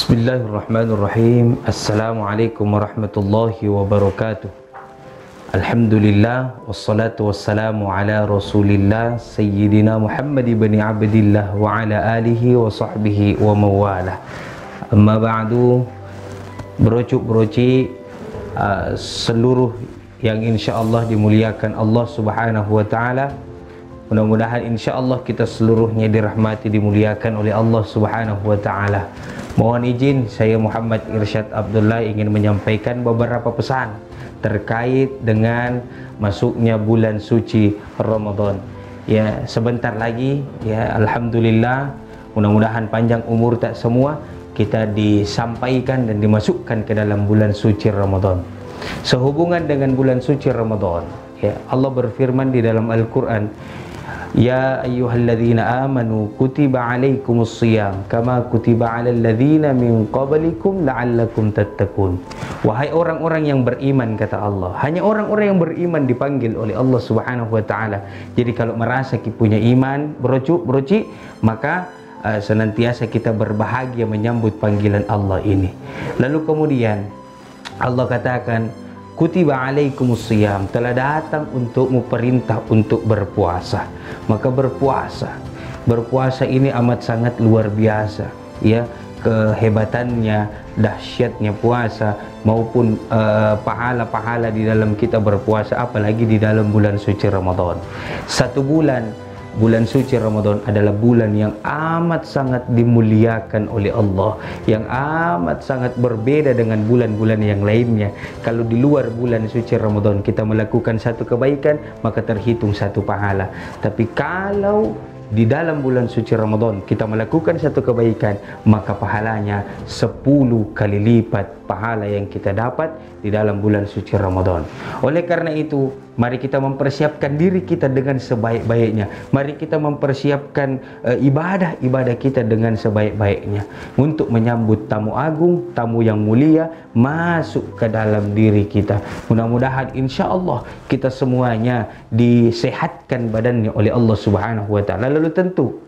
Bismillahirrahmanirrahim. Assalamualaikum warahmatullahi wabarakatuh. Alhamdulillah wassalatu wassalamu ala Rasulillah Sayyidina Muhammad ibn Abdillah wa ala alihi wa sahbihi wa mawalah. Amma ba'du, berucuk-beruci seluruh yang insyaallah dimuliakan Allah Subhanahu wa taala. Mudah-mudahan insyaallah kita seluruhnya dirahmati, dimuliakan oleh Allah Subhanahu wa taala. Mohon izin, saya Muhammad Irsyad Abdullah ingin menyampaikan beberapa pesan terkait dengan masuknya bulan suci Ramadan. Ya, sebentar lagi ya, alhamdulillah, mudah-mudahan panjang umur tak semua, kita disampaikan dan dimasukkan ke dalam bulan suci Ramadan. Sehubungan dengan bulan suci Ramadan, ya, Allah berfirman di dalam Al-Qur'an, Ya ayyuhalladzina amanu kutiba alaikumus shiyam kama kutiba alal ladzina min qablikum la'allakum tattaqun. Wahai orang-orang yang beriman, kata Allah, hanya orang-orang yang beriman dipanggil oleh Allah Subhanahu wa taala. Jadi kalau merasa kita punya iman berucuk-beruci, maka senantiasa kita berbahagia menyambut panggilan Allah ini. Lalu kemudian Allah katakan, Kutiba alaikumus shiyam, telah datang untukmu perintah untuk berpuasa. Maka berpuasa ini amat sangat luar biasa, ya, kehebatannya, dahsyatnya puasa maupun pahala-pahala di dalam kita berpuasa, apalagi di dalam bulan suci Ramadan. Satu bulan suci Ramadan adalah bulan yang amat sangat dimuliakan oleh Allah, yang amat sangat berbeda dengan bulan-bulan yang lainnya. Kalau di luar bulan suci Ramadan kita melakukan satu kebaikan, maka terhitung satu pahala. Tapi kalau di dalam bulan suci Ramadan kita melakukan satu kebaikan, maka pahalanya 10 kali lipat pahala yang kita dapat di dalam bulan suci Ramadan. Oleh karena itu, mari kita mempersiapkan diri kita dengan sebaik-baiknya. Mari kita mempersiapkan ibadah-ibadah kita dengan sebaik-baiknya untuk menyambut tamu agung, tamu yang mulia masuk ke dalam diri kita. Mudah-mudahan insya-Allah kita semuanya disehatkan badannya oleh Allah Subhanahu wa taala. Lalu tentu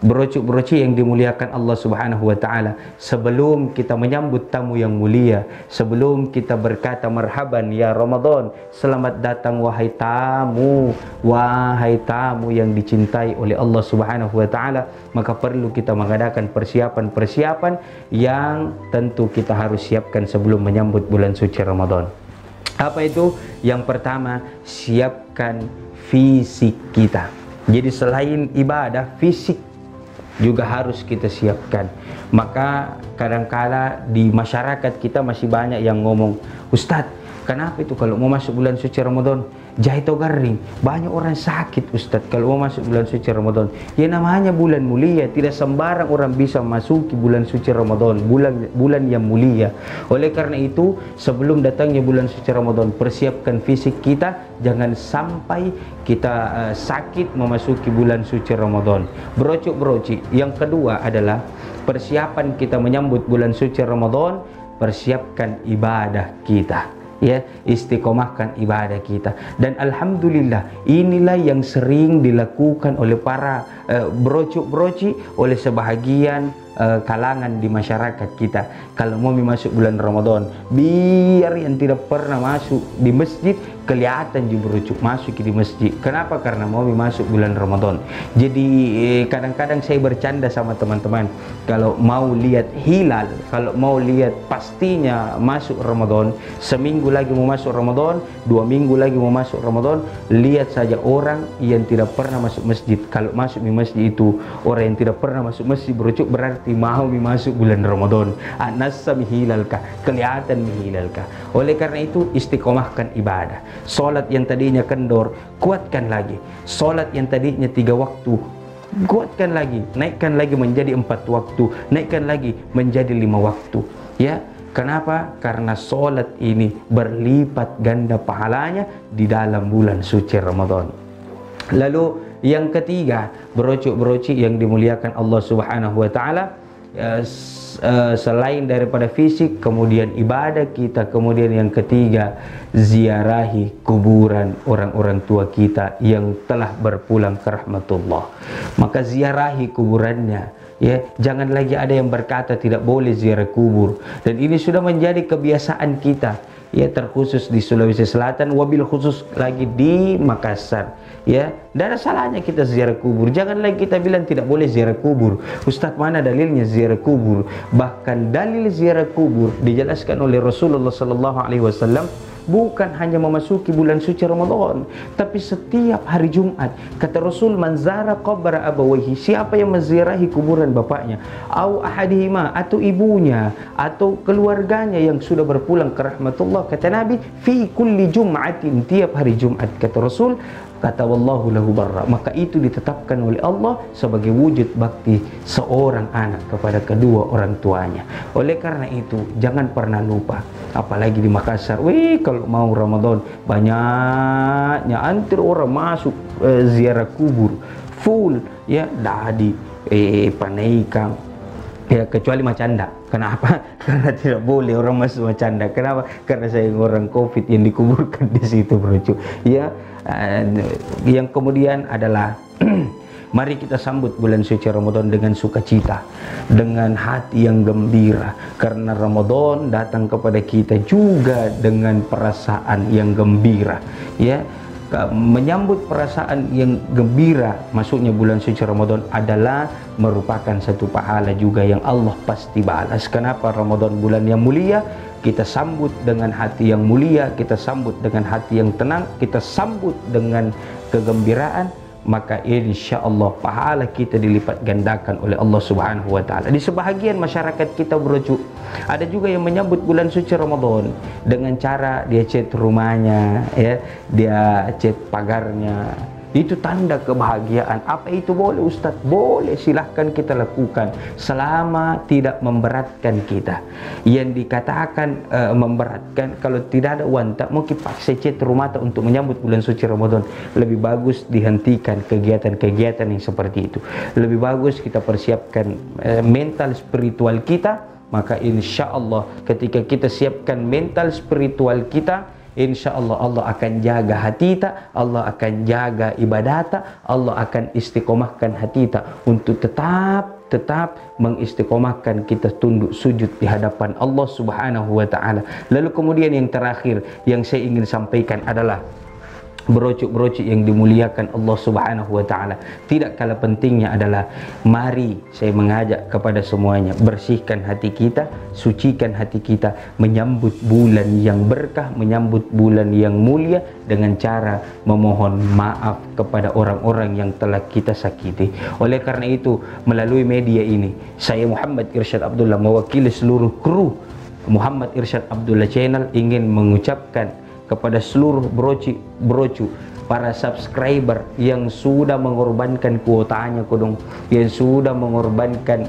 berucuk-beruci yang dimuliakan Allah Subhanahu wa taala, sebelum kita menyambut tamu yang mulia, sebelum kita berkata marhaban ya Ramadan, selamat datang wahai tamu yang dicintai oleh Allah Subhanahu wa taala, maka perlu kita mengadakan persiapan-persiapan yang tentu kita harus siapkan sebelum menyambut bulan suci Ramadan. Apa itu? Yang pertama, siapkan fisik kita. Jadi selain ibadah, fisik juga harus kita siapkan. Maka kadangkala di masyarakat kita masih banyak yang ngomong, Ustadz, kenapa itu kalau mau masuk bulan suci Ramadan jahit atau garing? Banyak orang sakit, Ustadz, kalau mau masuk bulan suci Ramadan. Ya, namanya bulan mulia, tidak sembarang orang bisa masuki bulan suci Ramadan, bulan yang mulia. Oleh karena itu, sebelum datangnya bulan suci Ramadan, persiapkan fisik kita, jangan sampai kita sakit memasuki bulan suci Ramadan. Berucuk-beruci. Yang kedua adalah persiapan kita menyambut bulan suci Ramadan, persiapkan ibadah kita, ya, istiqomahkan ibadah kita. Dan alhamdulillah, inilah yang sering dilakukan oleh para berucuk-beruci, oleh sebahagian kalangan di masyarakat kita. Kalau mau masuk bulan Ramadan, biar yang tidak pernah masuk di masjid kelihatan juga berucuk masuk di masjid. Kenapa? Karena mau masuk bulan Ramadan. Jadi kadang-kadang saya bercanda sama teman-teman, kalau mau lihat hilal, kalau mau lihat pastinya masuk Ramadan, seminggu lagi mau masuk Ramadan, 2 minggu lagi mau masuk Ramadan, lihat saja orang yang tidak pernah masuk masjid. Kalau masuk di masjid itu orang yang tidak pernah masuk masjid, berucuk berarti mau masuk bulan Ramadan. Anasa mihilalkah, kelihatan mihilalkah. Oleh karena itu, istiqomahkan ibadah. Solat yang tadinya kendor, kuatkan lagi. Solat yang tadinya 3 waktu, kuatkan lagi, naikkan lagi menjadi 4 waktu, naikkan lagi menjadi 5 waktu. Ya, kenapa? Karena solat ini berlipat ganda pahalanya di dalam bulan suci Ramadan. Lalu yang ketiga, berucuk-beruci yang dimuliakan Allah Subhanahu wa taala, selain daripada fisik, kemudian ibadah kita, kemudian yang ketiga, ziarahi kuburan orang-orang tua kita yang telah berpulang ke rahmatullah. Maka ziarahi kuburannya, Ya, jangan lagi ada yang berkata tidak boleh ziarah kubur, dan ini sudah menjadi kebiasaan kita, ya, terkhusus di Sulawesi Selatan, wabil khusus lagi di Makassar. Ya, tidak ada salahnya kita ziarah kubur. Jangan lagi kita bilang tidak boleh ziarah kubur. Ustadz, mana dalilnya ziarah kubur? Bahkan dalil ziarah kubur dijelaskan oleh Rasulullah SAW, bukan hanya memasuki bulan suci Ramadan, tapi setiap hari Jumat. Kata Rasul, man zara qabra abawayhi, siapa yang menziarahi kuburan bapaknya, au ahadihima, atau ibunya, atau keluarganya yang sudah berpulang ke rahmatullah, kata Nabi, fi kulli jum'atin, tiap hari Jumat, kata Rasul, kata wallahu lahu barra, maka itu ditetapkan oleh Allah sebagai wujud bakti seorang anak kepada kedua orang tuanya. Oleh karena itu, jangan pernah lupa, apalagi di Makassar, kalau mau Ramadan banyaknya antri orang masuk ziarah kubur full, ya, dadi panaikan, ya, kecuali Macanda. Kenapa? Karena tidak boleh orang masuk Macanda. Kenapa? Karena saya orang COVID yang dikuburkan di situ, bro. Ya, yang kemudian adalah mari kita sambut bulan suci Ramadan dengan sukacita, dengan hati yang gembira, karena Ramadan datang kepada kita juga dengan perasaan yang gembira. Ya, menyambut perasaan yang gembira masuknya bulan suci Ramadan adalah merupakan satu pahala juga yang Allah pasti balas. Kenapa? Ramadan bulan yang mulia, kita sambut dengan hati yang mulia, kita sambut dengan hati yang tenang, kita sambut dengan kegembiraan, maka insya Allah pahala kita dilipat gandakan oleh Allah Subhanahu wa Ta'ala. Di sebahagian masyarakat kita, bro, ada juga yang menyambut bulan suci Ramadan dengan cara dia cat rumahnya, ya, dia cat pagarnya. Itu tanda kebahagiaan. Apa itu boleh, Ustaz? Boleh, silahkan kita lakukan selama tidak memberatkan kita. Yang dikatakan memberatkan, kalau tidak ada uang, tak mungkin paksa cat rumah untuk menyambut bulan suci Ramadan. Lebih bagus dihentikan kegiatan-kegiatan yang seperti itu. Lebih bagus kita persiapkan mental spiritual kita. Maka insya Allah ketika kita siapkan mental spiritual kita, insya Allah Allah akan jaga hati kita, Allah akan jaga ibadah kita, Allah akan istiqomahkan hati kita untuk tetap mengistiqomahkan kita tunduk sujud di hadapan Allah Subhanahu wa Ta'ala. Lalu kemudian yang terakhir yang saya ingin sampaikan adalah brocuk-brocuk yang dimuliakan Allah Subhanahu wa Ta'ala. Tidak kalah pentingnya adalah mari saya mengajak kepada semuanya, bersihkan hati kita, sucikan hati kita, menyambut bulan yang berkah, menyambut bulan yang mulia dengan cara memohon maaf kepada orang-orang yang telah kita sakiti. Oleh karena itu, melalui media ini, saya Muhammad Irsyad Abdullah mewakili seluruh kru Muhammad Irsyad Abdullah Channel ingin mengucapkan kepada seluruh brocu, para subscriber yang sudah mengorbankan kuotanya kodong, yang sudah mengorbankan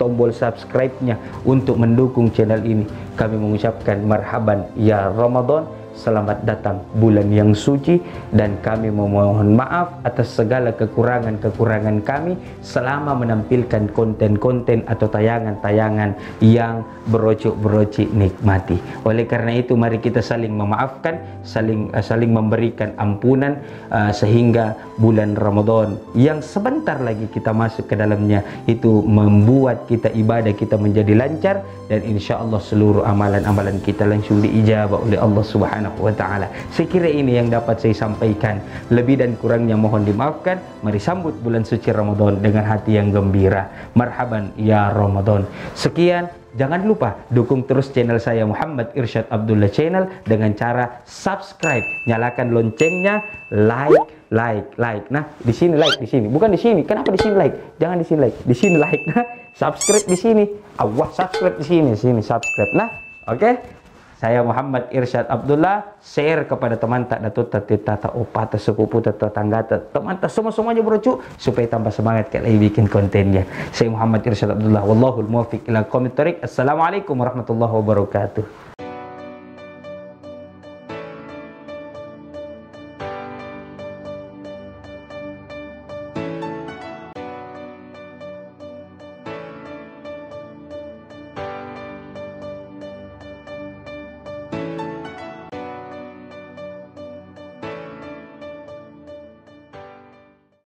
tombol subscribe-nya untuk mendukung channel ini, kami mengucapkan marhaban ya Ramadan, selamat datang bulan yang suci, dan kami memohon maaf atas segala kekurangan-kekurangan kami selama menampilkan konten-konten atau tayangan-tayangan yang berocok-berocik nikmati. Oleh karena itu, mari kita saling memaafkan, saling memberikan ampunan, sehingga bulan Ramadan yang sebentar lagi kita masuk ke dalamnya itu membuat kita ibadah kita menjadi lancar, dan insya Allah seluruh amalan-amalan kita langsung diijabah oleh Allah Subhanahu wa Ta'ala. Saya kira ini yang dapat saya sampaikan. Lebih dan kurangnya mohon dimaafkan. Mari sambut bulan suci Ramadan dengan hati yang gembira. Marhaban ya Ramadan. Sekian. Jangan lupa dukung terus channel saya Muhammad Irsyad Abdullah Channel dengan cara subscribe, nyalakan loncengnya, like. Nah, di sini like, di sini. Bukan di sini. Kenapa di sini like? Jangan di sini like. Di sini like. Nah, subscribe di sini. Subscribe di sini. Sini subscribe. Nah, oke. Saya Muhammad Irsyad Abdullah, share kepada teman tak datuk tata opat sepupu tetangga teman semuanya bro supaya tambah semangat kayak lagi bikin kontennya. Saya Muhammad Irsyad Abdullah, wallahul muwaffiq ila aqwamit thoriq. Assalamualaikum warahmatullahi wabarakatuh.